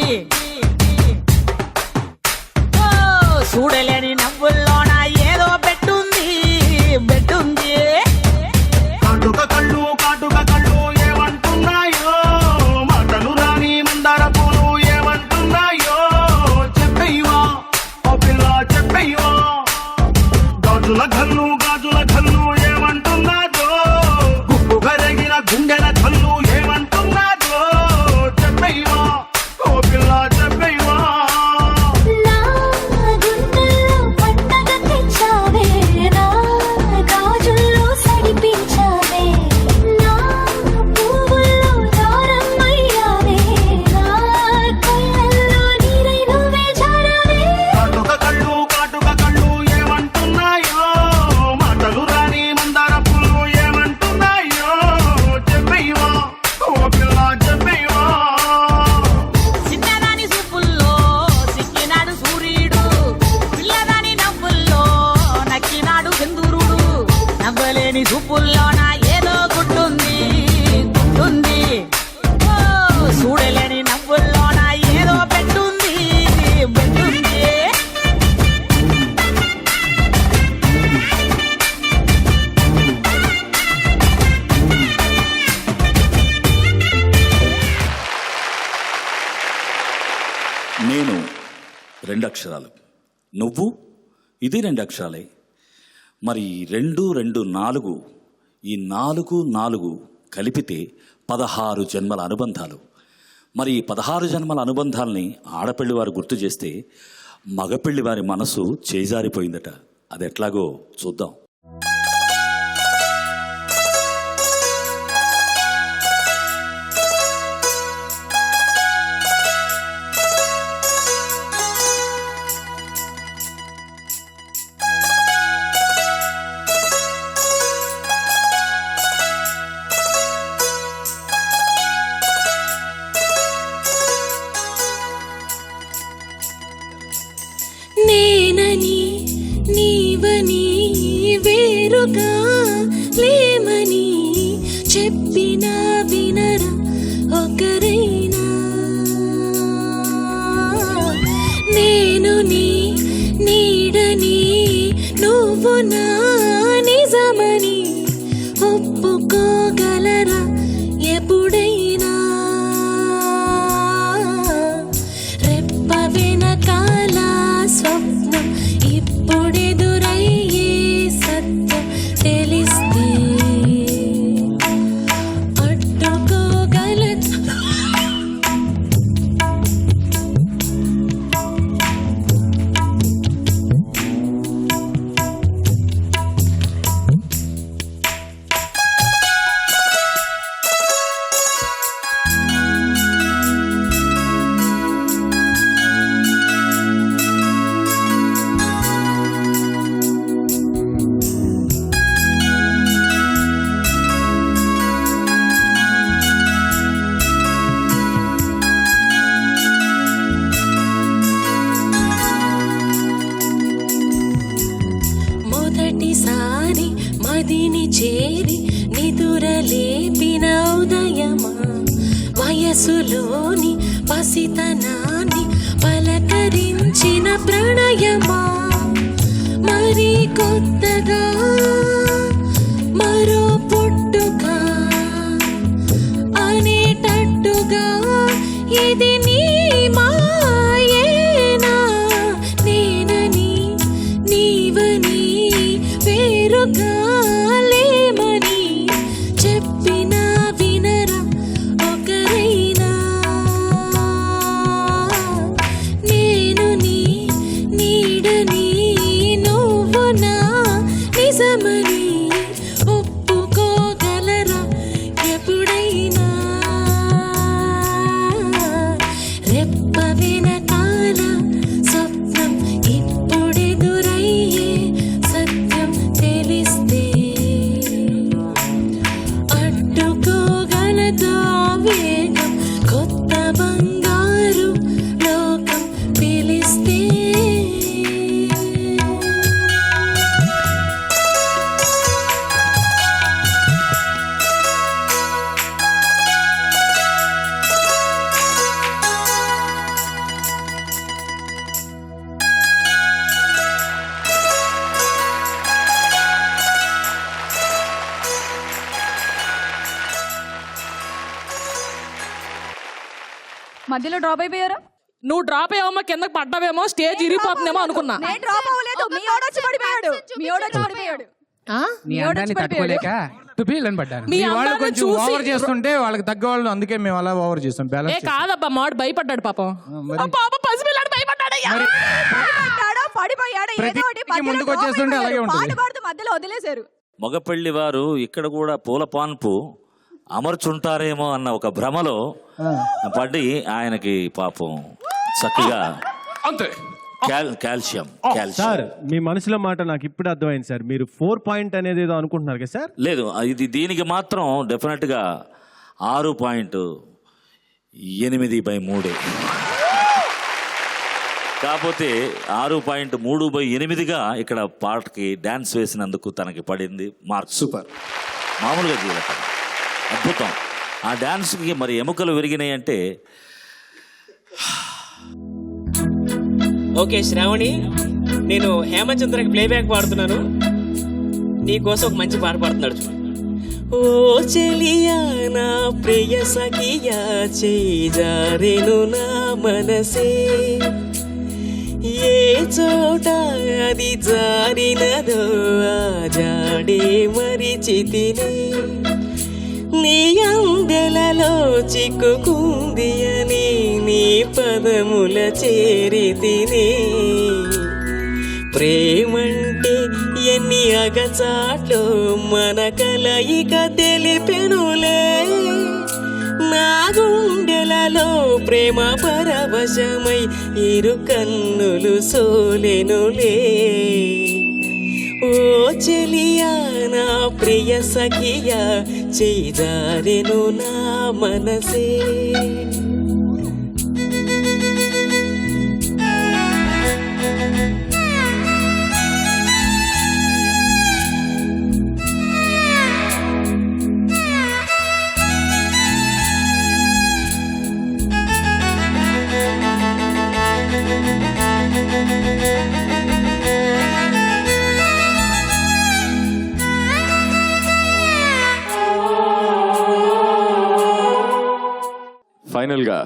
ఓ, చూడలేని నవ్వుల్లోన ఏదో బెట్టుంది బెట్టుంది కాటుక కళ్ళు ఏమంటున్నాయో మాటలు రాని మందార పూలు ఏమంటున్నాయో చెప్పయ్యవా ఓ పిల్ల చెప్పయ్యవా గాజుల కళ్ళు ఏమంటున్నాదో గుప్పు కరిగిన గుండెల కళ్ళు ఏమంటున్నాదో చెప్పయ్యవా ఓ పిల్ల చెప్పయ్యవా నా గుండెల్లో పండగ తెచ్చావే నా గాజుల్లో సడిపించావే నా పువ్వుల్లో దారమయ్యావే నా కళ్ళల్లో నీరై నువ్వే జారావే కాటుక కళ్ళు ఏమంటున్నాయో మాటలు రాని మందార పూలు ఏమంటున్నాయో చెప్పయ్యవా ఓ పిల్ల చెప్పయ్యవా చిన్నదాని చూపుల్లో సిక్కినాడు సూర్యుడు పిల్లదాని నవ్వుల్లో నక్కినాడు సింధూరుడు నవ్వలేని చూపుల్లోన ఏదో గుడ్డుంది గుడ్డుంది ఓ, చూడలేని నవ్వుల్లోన ఏదో బెట్టుంది బెట్టుంది నేను 2 అక్షరాలు, నువ్వు ఇది 2 అక్షరాలే. మరి 2, 2, 4 ఈ 4 కలిపితే 16 జన్మల అనుబంధాలు. మరి ఈ 16 జన్మల అనుబంధాల్ని ఆడపిల్లి వారు గుర్తు చేస్తే మగపిల్లి వారి మనసు చేజారిపోయిందట. అది ఎట్లాగో చూద్దాం. నేనని నీవని వేరుగా లేమని చెప్పినా వినరా ఒకరైనా నేను నీ నీడని నువ్వు నా నిజమని ఒప్పుకోగలరా ఎప్పుడైనా రెప్ప వెనకాల స్వప్నం ఇప్పుడెదురయ్యే సత్యం తెలిస్తే అడ్డుకోగల మొదటిసారి మదిని చేరి నిదురలేపిన ఉదయమా వయసులోని పసితనాన్ని పలకరించిన ప్రణయమా మరి కొత్తగా మరో పుట్టుక అనేటట్టుగా ఇది నీ మాయేనా నేనని నీవని వేరుగా లేమని చెప్పినా వినరా ఒకరైనా నేను నీ నీడని నువ్వు నా నిజమని ఒప్పుకోగలరా ఎప్పుడైనా రెప్ప వెనకాల స్వప్నం ఇప్పుడెదురయ్యే సత్యం తెలిస్తే మధ్యలో డ్రాప్ అయిపోయారు. నువ్వు డ్రాప్ అయ్యావమ్మా, కిందకి పడ్డావేమో, స్టేజ్ ఇరిగిపోతుందేమో అనుకున్నా. నేను డ్రాప్ అవ్వలేదు, మీ ఓడొచ్చి పడిపోయాడు. నీ అందాన్ని తట్టుకోలేక తుపీలని పడ్డాను. మీ మీ వాళ్ళు అందాన్ని కొంచెం చూసి ఓవర్ చేస్తుంటే వాళ్ళకి తగ్గ వాళ్ళు, అందుకే మేము అలా ఓవర్ చేస్తాం. ఏ బ్యాలెన్స్ కాదబ్బా, మాడు భయపడ్డాడు పాపం. పాప పసిపిల్లాడు భయపడ్డాడయ్యా. పడిపోయాడు. ప్రతి ముందుకు వచ్చేస్తుంటే అలాగే ఉంటుంది. మధ్యలో వదిలేశారు. మగపెళ్లి వారు ఇక్కడ కూడా పూల పాన్పు అమర్చుంటారేమో అన్న ఒక భ్రమలో పడి ఆయనకి పాపం చక్కగా అంతే. కాల్షియం సార్ మీ మనసులో మాట నాకు ఇప్పుడు అర్థమైంది సార్. మీరు 4 పాయింట్ అనేది ఏదో అనుకుంటున్నారు కదా సార్? లేదు, ఇది దీనికి మాత్రం డెఫినెట్ గా 6.8/3. కాకపోతే 6.3/8గా ఇక్కడ పాటకి డాన్స్ వేసినందుకు తనకి పడింది మార్క్. సూపర్. మామూలుగా జీవితం అద్భుతం. ఆ డాన్స్కి మరి ఎముకలు విరిగినాయి అంటే. ఓకే శ్రావణి, నేను హేమచంద్రకి ప్లేబ్యాక్ పాడుతున్నాను. నీకోసం ఒక మంచి పాట పాడుతున్నాడు. ఓ చెలియా నా ప్రియ సఖియా, చేజారెను నా మనసే, ఏ చోట అది జారినదో ఆ జాడే మరిచితినే, నీ అందెలలో చిక్కుకుంది అని నీ పదముల చేరితినే, ప్రేమంటే ఎన్ని అగచాట్లు మన కలయిక తెలిపెనులే, నా గుండెలలో ప్రేమ పరవశమై ఇరు కన్నులు సోలెనులే, ఓ చెలియా నా ప్రియ సఖియా, చేజారెను నా మనసే. ఫైనల్ గా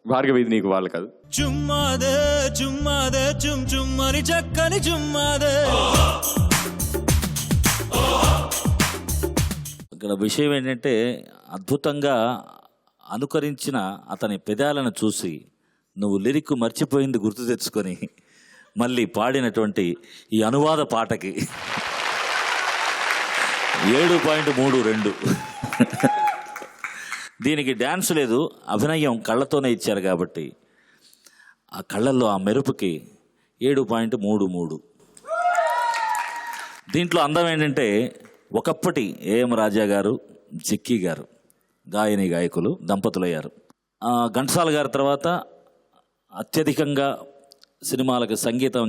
భార్గవి, ఇది నీకు వాళ్ళు కాదు. చుమ్మాదే చుమ్మాదే చుమ్ చుమ్మని చక్కని చుమ్మాదే. ఇక్కడ విషయం ఏంటంటే అద్భుతంగా అనుకరించిన అతని పెదాలను చూసి నువ్వు లిరిక్ మర్చిపోయింది గుర్తు తెచ్చుకొని మళ్ళీ పాడినటువంటి ఈ అనువాద పాటకి 7.32. దీనికి డ్యాన్స్ లేదు, అభినయం కళ్ళతోనే ఇచ్చారు కాబట్టి ఆ కళ్ళల్లో ఆ మెరుపుకి 7.33. దీంట్లో అందం ఏంటంటే ఒకప్పటి ఏఎం రాజా గారు, జిక్కీ గారు గాయని గాయకులు దంపతులయ్యారు. ఘంటసాల గారి తర్వాత అత్యధికంగా సినిమాలకు సంగీతం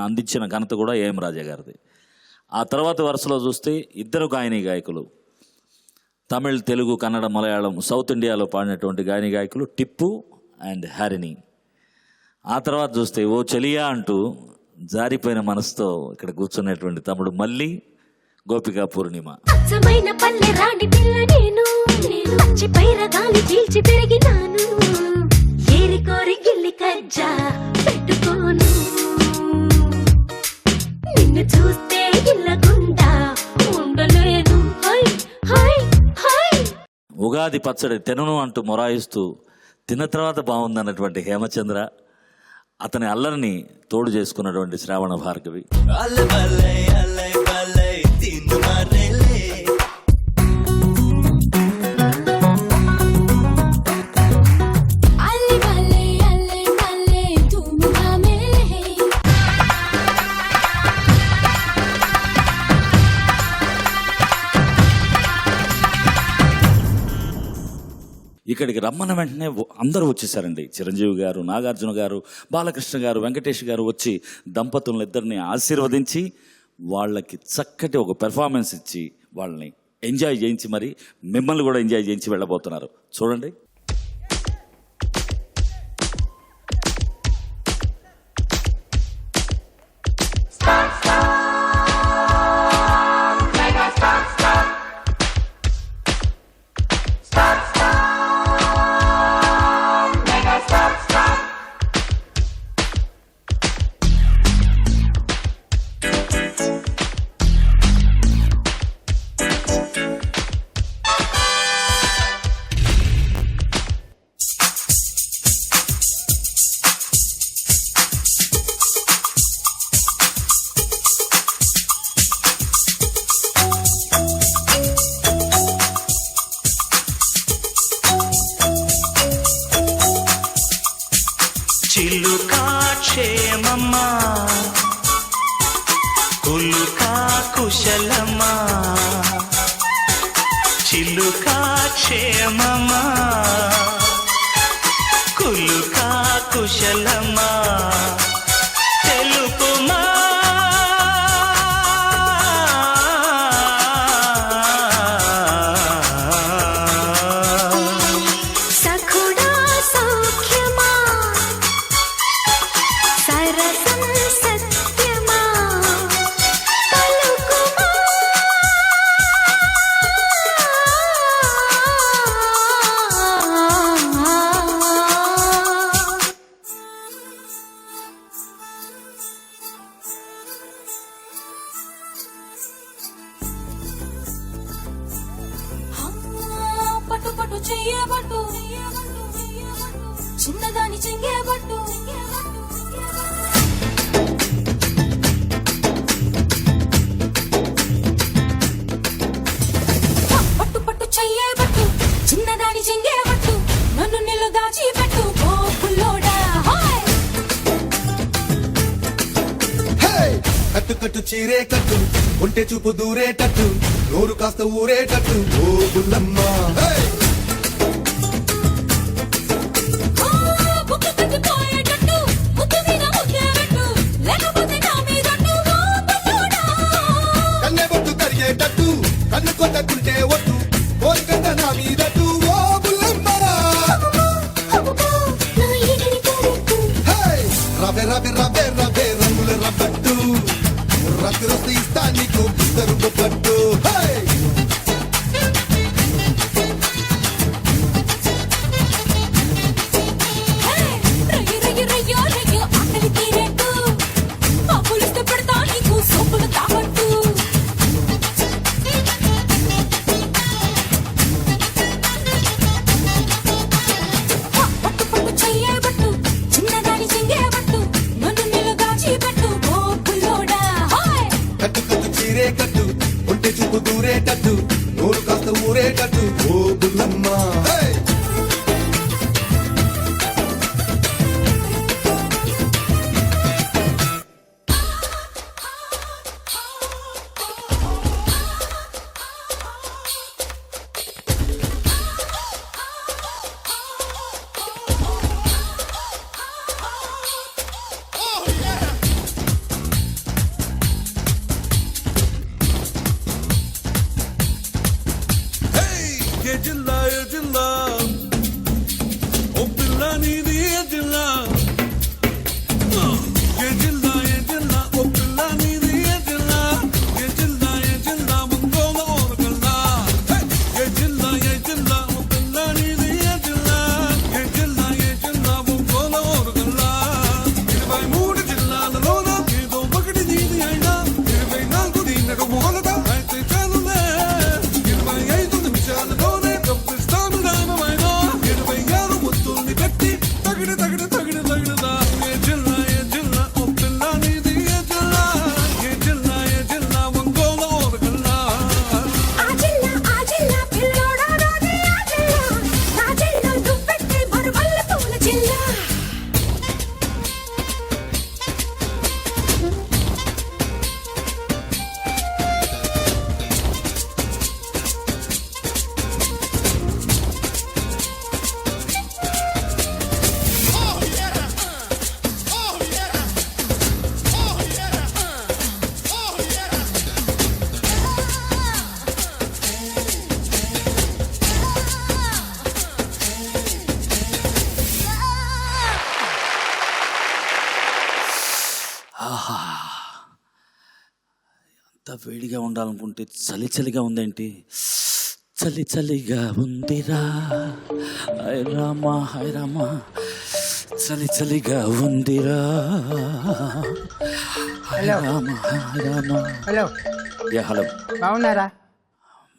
అందించిన ఘనత కూడా ఏఎం రాజా గారిది. ఆ తర్వాత వరుసలో చూస్తే ఇద్దరు గాయని గాయకులు, తమిళ్, తెలుగు, కన్నడ, మలయాళం, సౌత్ ఇండియాలో పాడినటువంటి గాయని గాయకులు టిప్పు అండ్ హారిని. ఆ తర్వాత చూస్తే ఓ చెలియా అంటూ జారిపోయిన మనసుతో ఇక్కడ కూర్చున్నటువంటి తమ్ముడు మళ్ళీ గోపికా పూర్ణిమ. పల్లె రాణి పిల్ల నేను, పచ్చి పైర గాలి పీల్చి పెరిగినాను, ఏరి కోరి గిల్లి కజ్జా పెట్టుకోను, నిన్ను చూస్తే ఇల్లగుండా ఉండలేను. ఉగాది పచ్చడి తినను అంటూ మొరాయిస్తూ తిన్న తర్వాత బాగుందన్నటువంటి హేమచంద్ర, అతని అల్లరిని తోడు చేసుకున్నటువంటి శ్రావణ భార్గవి. ఇక్కడికి రమ్మన్న వెంటనే అందరూ వచ్చేసారండి. చిరంజీవి గారు, నాగార్జున గారు, బాలకృష్ణ గారు, వెంకటేష్ గారు వచ్చి దంపతులను ఇద్దరిని ఆశీర్వదించి వాళ్ళకి చక్కటి ఒక పెర్ఫార్మెన్స్ ఇచ్చి వాళ్ళని ఎంజాయ్ చేయించి మరి మిమ్మల్ని కూడా ఎంజాయ్ చేయించి వెళ్ళబోతున్నారు. చూడండి. పట్టు పట్టు చెయ్యబట్టు చిన్నదాని చెంగేబట్టు పట్టు పట్టు చెయ్యబట్టు చిన్నదాని చెంగేబట్టు నన్ను నిల్లు దాచిపెట్టు ఓ పుల్లోడా కట్టు కట్టు చీరే కట్టు ఒంటె చూపు దూరేటట్టు నోరు కాస్త ఊరేటట్టు ఓ బుల్లమ్మ బుక్కు కట్టిపోయేటట్టు ముద్దు మీద ముద్దేటట్టు లేకపోతే నా మీదట్టు ఓ పుల్లోడా కన్నె బొట్టు కరిగేటట్టు కన్ను కొట్టకుంటే ఒట్టు కోరికంట నా మీదట్టు ఓ బుల్లమ్మరా నా ఈగని కోరెట్టు రవే రవే రవే రవే రంగుల రబ్బట్టు రక్తి రక్తి ఇస్తా నీకు బిస్తరు పట్టు రయ్యో రయ్యో రయ్యో ఆకలి తీరేట్టు అప్పులిస్తే పెడతా నీకు సోపులు తాగట్టు పట్టు పట్టు చెయ్యబట్టు చిన్నదాని చెంగేబట్టు నన్ను నిల్లు దాచిపెట్టు ఓ పుల్లోడా కట్టు కట్టు చీరే కట్టు ఒంటె చూపు దూరేటట్టు నోరు కాస్త ఊరేటట్టు ఓ బుల్లమ్మ ఏ జిల్లా ఓ పిల్ల నీది ఏ జిల్లా ఏ జిల్లా ఓ పిల్ల నీది ఏ జిల్లా ముంగోల ఓరగల్లా ఏ జిల్లా ఓ పిల్ల నీది ఏ జిల్లా ముంగోల ఓరగల్లా 23 జిల్లాలలోన ఏదో ఒకటి నీది అయినా 24 దీనకు మొగలదా అయితే చాలులే 25 నిమిషాలలోనే తప్పిస్తాను రామమైనా 26 ముత్తుల్ని కట్టి తగిన తగినదా ఏ జిల్లా ఓ పిల్ల నీది ఏ జిల్లా ఒంగోలు ఓరగల్లా ఆ జిల్లా పిల్లోడా రాదే ఆ జిల్లా నా జిల్లా దుప్పెట్టి మరువల్ల పూల జిల్లా ఎంత వేడిగా ఉండాలనుకుంటే చలిగా ఉందేంటి చలిగా ఉందిరా హాయ్ రామా చలిగా ఉందిరా hi Rama hello yeah hello బాగున్నారా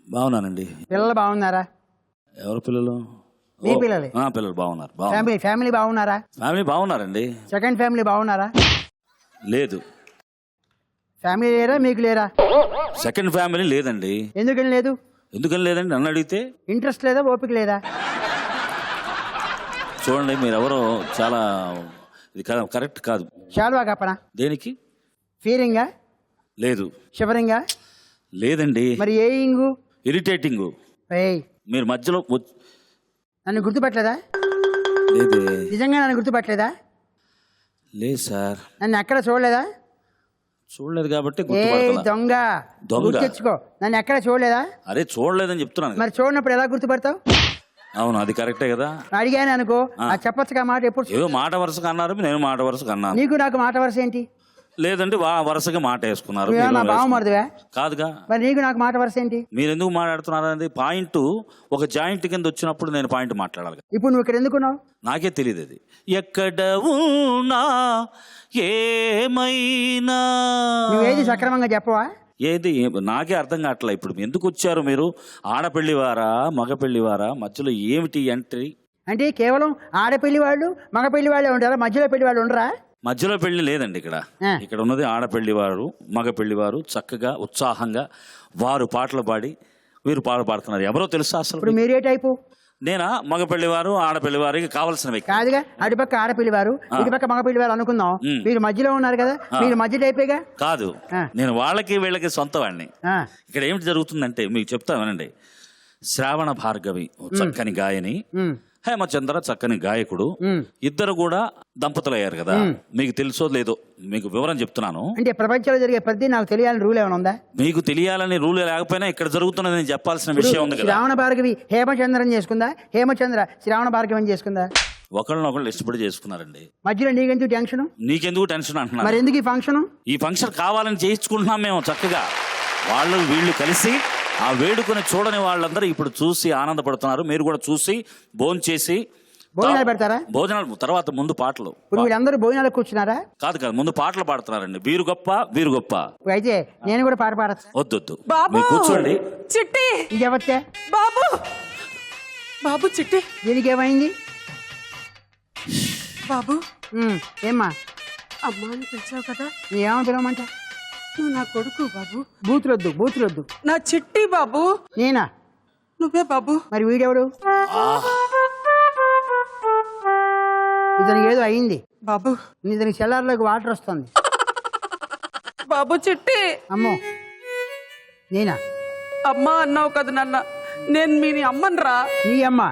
బాగున్నానండి పిల్లలు బాగున్నారా ఎవరు పిల్లలు మీ పిల్లలే. పిల్లలు బాగున్నారు ఫ్యామిలీ బాగున్నారా ఫ్యామిలీ బాగున్నారండి సెకండ్ ఫ్యామిలీ బాగున్నారా లేదు ఫ్యామిలీ లేరా మీకు లేరా సెకండ్ ఫ్యామిలీ లేదండి ఎందుకని లేదు ఎందుకని లేదండి నన్ను అడిగితే ఇంట్రెస్ట్ లేదా ఓపిక లేదా చూడండి మీరెవరో చాలా ఇది కరెక్ట్ కాదు శాలువా కప్పనా దేనికి ఫీరింగా లేదు షివరింగా లేదండి మరి ఏ ఇంగు ఇరిటేటింగ్ ఏయ్ మీరు మధ్యలో నన్ను గుర్తుపట్టలేదా లేదే నిజంగా నన్ను గుర్తుపట్టలేదా లేదు సార్ నన్ను ఎక్కడ చూడలేదా చూడలేదు కాబట్టి ఏ గుర్తుపడతలా. దొంగ దొంగ? గుర్తెచ్చుకో నన్ను ఎక్కడ చూడలేదా అరే చూడలేదని చెప్తున్నాను కదా. మరి చూడనప్పుడు ఎలా గుర్తుపడతావు అవును అది కరెక్టే కదా అడిగాను అనుకో ఆ చెప్పచ్చుగా మాట ఎప్పుడు ఏదో మాట వరుసగా అన్నారు నేను మాట వరుసగా అన్నాను నీకు నాకు మాట వరుస ఏంటి లేదంటే వరుసగా మాట వేసుకున్నారు నువ్వేమో మీరు నా వేసుకున్నారు. బావమరిదివా కాదుగా మరి నీకు నాకు మాట వరుస ఏంటి మీరు ఎందుకు మాట్లాడుతున్నారు అనేది పాయింట్ ఒక జాయింట్ కింద వచ్చినప్పుడు నేను పాయింట్ మాట్లాడాలి ఇప్పుడు నువ్వు ఇక్కడ ఎందుకున్నావు నాకే తెలియదు అది ఎక్కడ ఉన్నా ఏమైనా నువ్వేది సక్రమంగా చెప్పవా ఏది నాకే అర్థం కావట్లే. ఇప్పుడు ఎందుకు వచ్చారు మీరు? ఆడపెళ్లివారా మగ పెళ్లివారా? మధ్యలో ఏమిటి ఎంట్రీ? అంటే కేవలం ఆడపెళ్లి వాళ్ళు మగ పెళ్లి వాళ్ళే ఉంటారా, మధ్యలో పెళ్లి వాళ్ళు ఉండరా? మధ్యలో పెళ్లి లేదండి ఇక్కడ. ఇక్కడ ఉన్నది ఆడపెళ్లివారు మగ పెళ్లివారు. చక్కగా ఉత్సాహంగా వారు పాటలు పాడి వీరు పాటలు పాడుతున్నారు. ఎవరో తెలుసా అసలు? ఇప్పుడు మీరే టైపు? నేనా మగ పెళ్లివారు ఆడపెళ్లివారికి కావాల్సిన వ్యక్తి కాదుగా. అటుపక్క ఆడపిల్లివారు ఇటుపక్క మగ పిల్లివారు అనుకుందాం. మీరు మధ్యలో ఉన్నారు కదా, మీరు మధ్య టైపేగా. కాదు, నేను వాళ్ళకి వీళ్ళకి సొంత వాడిని. ఇక్కడ ఏమిటి జరుగుతుందంటే మీకు చెప్తా వినండి. శ్రావణ భార్గవి చక్కని గాయని, హేమచంద్ర చక్కని గాయకుడు, ఇద్దరు కూడా దంపతులు అయ్యారు కదా. మీకు తెలుసో లేదో మీకు వివరం చెప్తున్నాను. అంటే ప్రపంచంలో జరిగే ప్రతి నాకు తెలియాలని రూల్ ఏమైనా ఉందా? మీకు తెలియాలని రూల్ లేకపోయినా ఇక్కడ జరుగుతున్నది నేను చెప్పాల్సిన విషయం ఉంది కదా. శ్రావణ భార్గవి హేమచంద్రని చేసుకుందా, హేమచంద్ర శ్రావణ భార్గవిని చేసుకుందా? ఒకళ్ళనొకళ్ళు ఇష్టపడి చేసుకున్నారండి. మధ్యలో నీకెందుకు టెన్షన్? నీకెందుకు టెన్షన్ అంటున్నారు? మరి ఎందుకు ఈ ఫంక్షన్? ఈ ఫంక్షన్ కావాలని చేయించుకుంటున్నాం మేము చక్కగా. వాళ్ళు వీళ్ళు కలిసి ఆ వేడుకని చూడని వాళ్ళందరూ ఇప్పుడు చూసి ఆనందపడుతున్నారు. మీరు కూడా చూసి భోంచేసి భోజనాలు పెడతారా? భోజనాలు తర్వాత ముందు పాటలు. ఇప్పుడు వీళ్ళందరూ భోజనాలకు కూర్చున్నారా? కాదు కాదు, ముందు పాటలు పాడుతున్నారండి. వీరు గొప్ప వీరు గొప్ప. అయితే నేను కూడా పాట పాడతా. వద్దొద్దు, మీరు కూర్చోండి. చిట్టి ఇంకెవచ్చా? బాబు బాబు చిట్టి దీనికేమైంది బాబు? ఏమ్మా అమ్మా అని పిలిచావు కదా, ఏమో పిలవమంటా? నువ్వు నా కొడుకు బాబు. బూతులొద్దు బూతులొద్దు. నా చిట్టి బాబు. నేనా? నువ్వే బాబు. మరి వీడెవడు? ఇతనికి ఏదో అయింది బాబు. ఇతనికి సెల్లార్లోకి వాటర్ వస్తుంది బాబు చిట్టి. అమ్మో నేనా? అమ్మా అన్నావు కదా నాన్న, నేను మీ అమ్మని రా. నీ అమ్మ?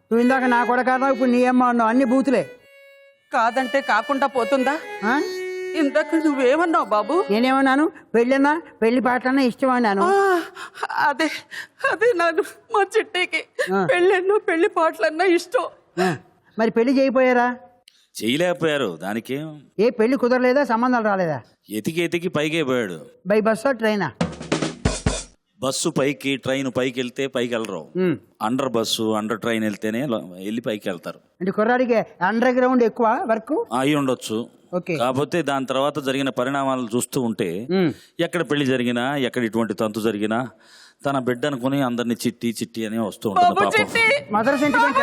నువ్వు ఇందాక నా కొడకన్నావు, ఇప్పుడు నీ అమ్మ అన్నావు. అన్ని బూతులే. కాదంటే కాకుండా పోతుందా? ఇందాక నువ్వేమన్నావు బాబు? నేనేమన్నాను? పెళ్ళన్నా పెళ్లి పాటలన్నా ఇష్టం అన్నాను. అదే అదే నాను, మా చిట్టికి పెళ్ళెన్నో పెళ్లి పాటలన్నా ఇష్టం. మరి పెళ్లి చేయపోయారా? చేయలేకపోయారు. దానికేం? ఏ పెళ్లి కుదరలేదా? సంబంధాలు రాలేదా? ఎతికి ఎతికి పైకే పోయాడు. బై బస్సా ట్రైనా? బస్సు పైకి ట్రైన్ పైకి వెళ్తే పైకి వెళ్ళరు. అండర్ బస్సు అండర్ ట్రైన్ వెళ్తేనే వెళ్ళి పైకి వెళ్తారు. అంటే కుర్రాడికి అండర్ గ్రౌండ్ ఎక్కువ వర్క్ అయి ఉండొచ్చు. కాకపోతే దాని తర్వాత జరిగిన పరిణామాలు చూస్తూ ఉంటే ఎక్కడ పెళ్లి జరిగినా ఎక్కడ ఇటువంటి తంతు జరిగినా తన బిడ్డ అనుకుని అందరినీ చిట్టి చిట్టి అని వస్తూ ఉంటుంది పాపం. Mother sentiment.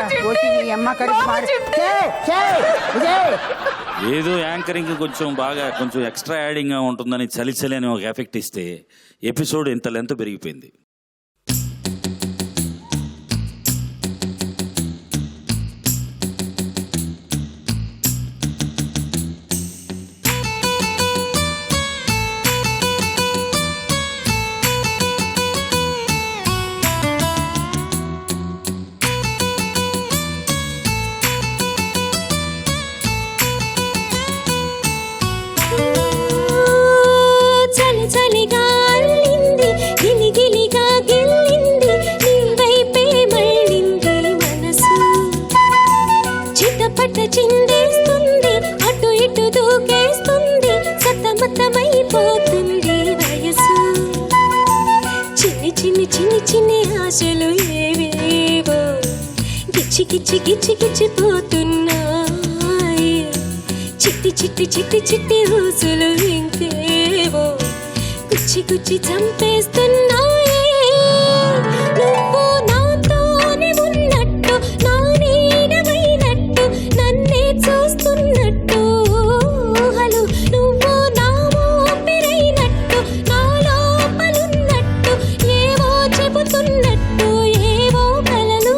ఏదో యాంకరింగ్ కొంచెం బాగా కొంచెం ఎక్స్ట్రా యాడింగ్ గా ఉంటుందని చలి చలి అని ఒక ఎఫెక్ట్ ఇస్తే ఎపిసోడ్ ఇంత లెంత్ పెరిగిపోయింది. చలి చలిగా అల్లింది, గిలి గిలిగా గిల్లింది, నీ వైపే మళ్ళింది మనసు. చిటపట చిందేస్తుంది, అటు ఇటు దూకేస్తుంది, సతమతమైపోతుంది వయసు. చిన్ని చిన్ని చిన్ని చిన్ని ఆశలు ఏవేవో గిచ్చి గిచ్చి గిచ్చి గిచ్చిపోతున్నాయి. చిట్టి చిట్టి చిట్టి చిట్టి ఊసులు ఇంకేవో గుచ్చి గుచ్చి చంపేస్తున్నాయి. నువ్వు నాతోనే ఉన్నట్టు, నా నీడమైనట్టు, నన్నే చూస్తున్నట్టు ఊహలు. నువ్వు నా ఊపిరైనట్టు, నా లోపలున్నట్టు, ఏవో చెబుతున్నట్టు ఏవో కలలు.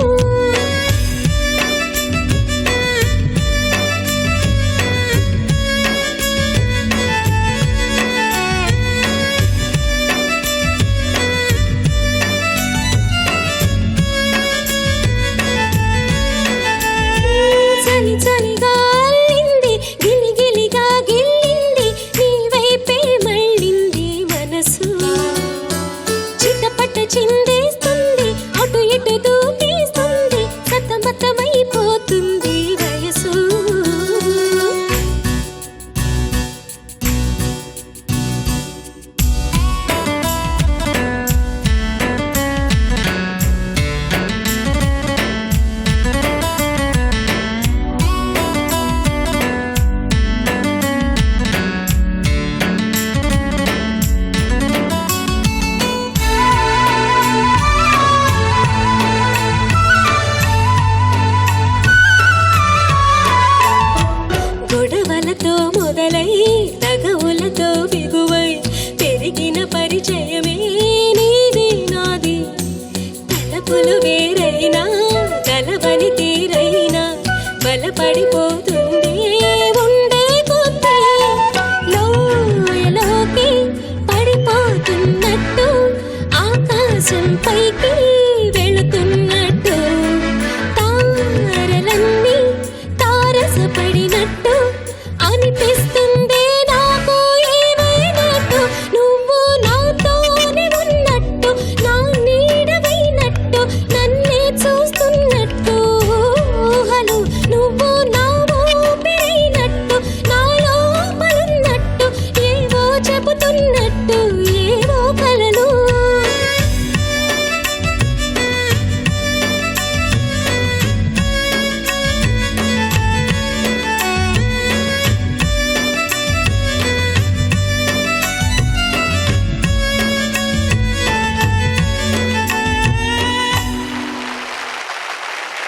ఆకాశం పైకి వెళుతున్నట్టు తారలన్నీ తారసపడినట్టు అనిపిస్తుంది నాకు ఏమైనట్టు నువ్వు నాతోనే ఉన్నట్టు నా నీడవైనట్టు నన్నే చూస్తున్నట్టు ఊహలు నువ్వు నా ఊపిరైనట్టు నా లోపలున్నట్టు ఏవో చెబుతున్నట్టు ఏవో కలలు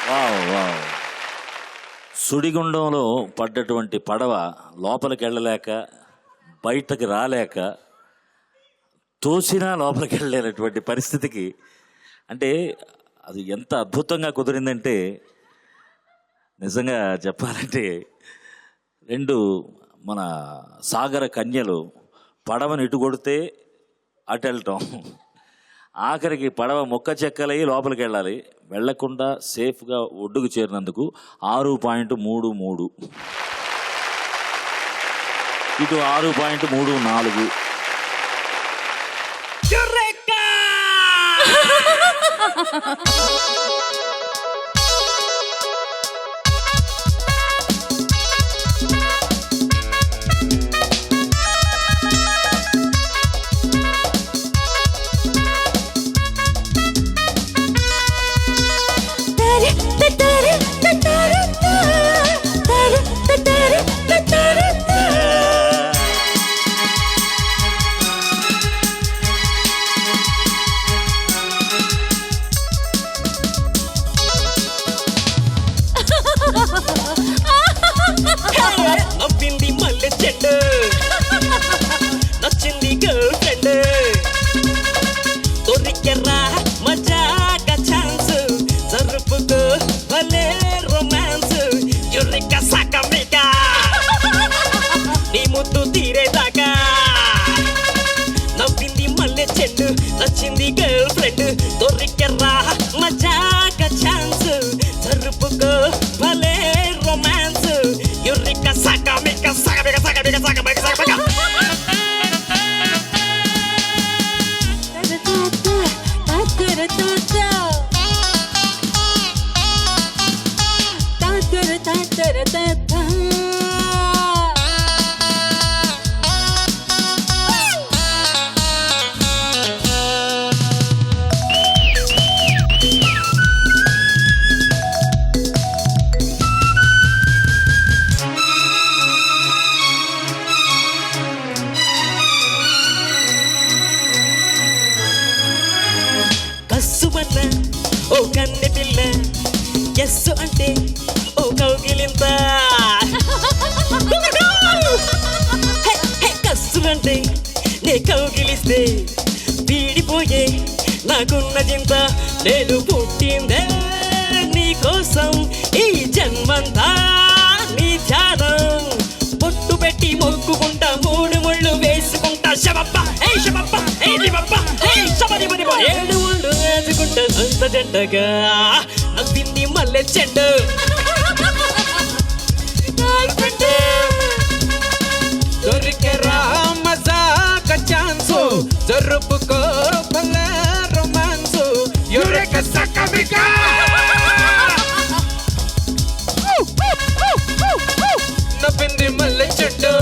వావ్ వావ్. సుడిగుండంలో పడ్డటువంటి పడవ లోపలికి వెళ్ళలేక బయటకు రాలేక తోసినా లోపలికి వెళ్ళలేనటువంటి పరిస్థితికి, అంటే అది ఎంత అద్భుతంగా కుదిరిందంటే నిజంగా చెప్పాలంటే రెండు మన సాగర కన్యలు పడవని ఇటు కొడితే అటు వెళ్ళటం, ఆఖరికి పడవ మొక్క చెక్కలై లోపలికి వెళ్ళాలి, వెళ్లకుండా సేఫ్గా ఒడ్డుకు చేరినందుకు 6.33, ఇటు 6.34. నవ్వింది మల్లె చెట్టు, నచ్చింది గర్ల్ ఫ్రెండ్, దొరికెర్రా మజాగా ఛాన్స్, జరుపుకో భలే రొమాన్స్, యురిక సకమిక నీ ముద్దు తీరేదాకా. నవ్వింది మల్లె చెట్టు, నచ్చింది గర్ల్ ఫ్రెండ్, దొరికెర్రా మజాగా ఛాన్స్, జరుపుకో భలే రొమాన్స్, యురిక సకమిక సకమిక సకమిక సకమిక సకమిక. కస్సుమన్న ఓ కన్నె పిల్ల, ఎస్సు అంటే ఓ కౌగిలింత, కస్సులంటే నే కౌగిలిస్తే వీడిపోయే నాకున్నదింత, నేను పుట్టిందే నీ కోసం ఈ జన్మంతా నీ ధ్యానం, పొట్టు పెట్టి మొక్కుకుంటా, 3 ముళ్ళు వేసుకుంటా, శబప్ప ఏ శబప్ప ఏ దిబప్ప ఏ శబది బది 7 ముళ్ళు వేసుకుంటా అంత జంటగా. నవ్వింది మల్లె చెట్టు, దొరికెరా మజాగా ఛాన్సు, జరుపుకో భలే రొమాన్సు, యురేక సకమిక. నవ్వింది మల్లె చెట్టు,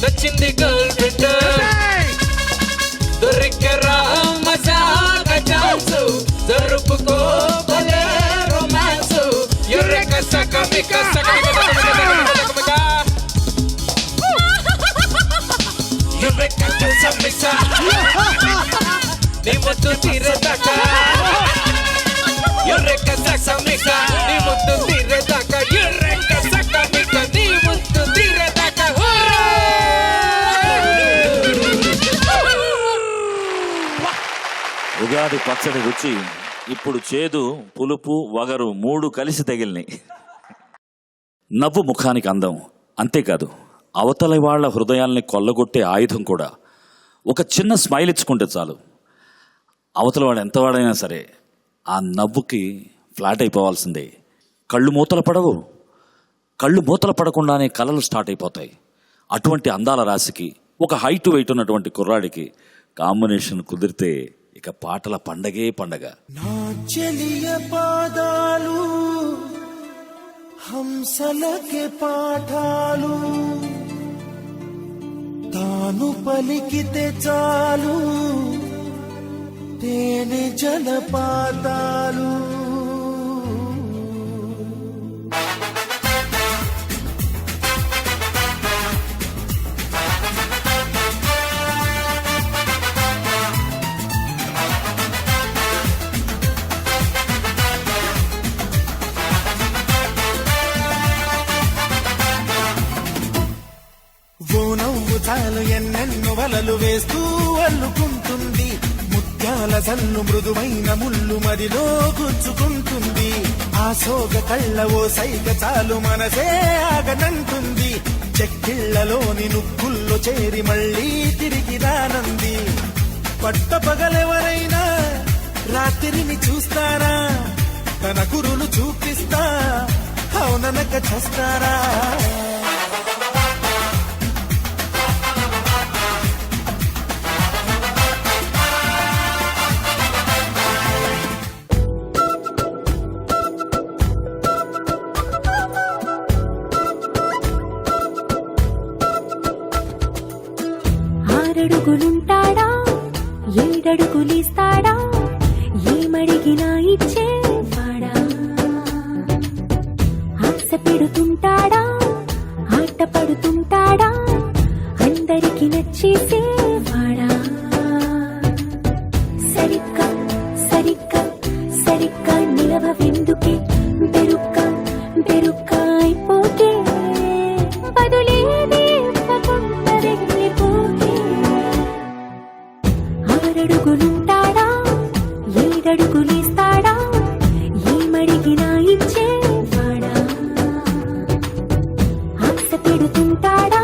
నచ్చింది గర్ల్ ఫ్రెండ్, దొరికెరా మజాగా ఛాన్సు, జరుపుకో భలే రొమాన్సు, యురేక సకమిక సకమిక సకమిక. యురేక సకమిక నీ ముద్దు తీరేదాకా, యురేక సకమిక నీ ముద్దు తీరేదాకా, యురేక సకమిక నీ ముద్దు తీరేదాకా. ఉగాది పచ్చడి రుచి ఇప్పుడు చేదు, పులుపు, వగరు 3 కలిసి తగిలినాయి. నవ్వు ముఖానికి అందం, అంతేకాదు అవతలి వాళ్ళ హృదయాల్ని కొల్లగొట్టే ఆయుధం కూడా. ఒక చిన్న స్మైల్ ఇచ్చుకుంటే చాలు, అవతల వాడు ఎంతవాడైనా సరే ఆ నవ్వుకి ఫ్లాట్ అయిపోవాల్సిందే. కళ్ళు మూతలు పడవు, కళ్ళు మూతలు పడకుండానే కలలు స్టార్ట్ అయిపోతాయి. అటువంటి అందాల రాశికి ఒక హైట్ వెయిట్ ఉన్నటువంటి కుర్రాడికి కాంబినేషన్ కుదిరితే ఇక పాటల పండగే పండగ. నా చెలియ పాదాలు హంసలకే పాఠాలు తాను పలికితే చాలు తేనె జలపాతాలు. ఓ నవ్వు చాలు ఎన్నెన్నో వలలు వేస్తూ అల్లుకుంటుంది. ముత్యాల సన్ను మృదువైన ముళ్ళు మదిలో గుచ్చుకుంటుంది. ఆ సోగ కళ్ళ ఓ సైగ చాలు మనసే ఆగనంటుంది. చెక్కిళ్లలోని నుక్కుల్లో చేరి మళ్ళీ తిరిగి రానంది. పట్ట పగలెవరైనా రాత్రిని చూస్తారా, తన కురులు చూపిస్తా అవుననక చేస్తారా. ఆరడుగులుంటాడా, ఏడడుగులిస్తాడా, ఏమడిగినా ఇచ్చేవాడా. ఆశ పెడుతుంటాడా, ఆట పడుతుంటాడా, అందరికి నచ్చేసేవాడా. సరిగ్గా సరిగ్గా సరిగ్గా నిలవెందుకే, బెరుక్క బెరుక్క అయిపోతే బదులేదే ఇవ్వకుండా వెళ్ళిపోతే. ఆరడుగులుంటాడా, ఏడడుగులిస్తాడా, ఏమడిగినా ఇచ్చేవాడా. ఆశ పెడుతుంటాడా,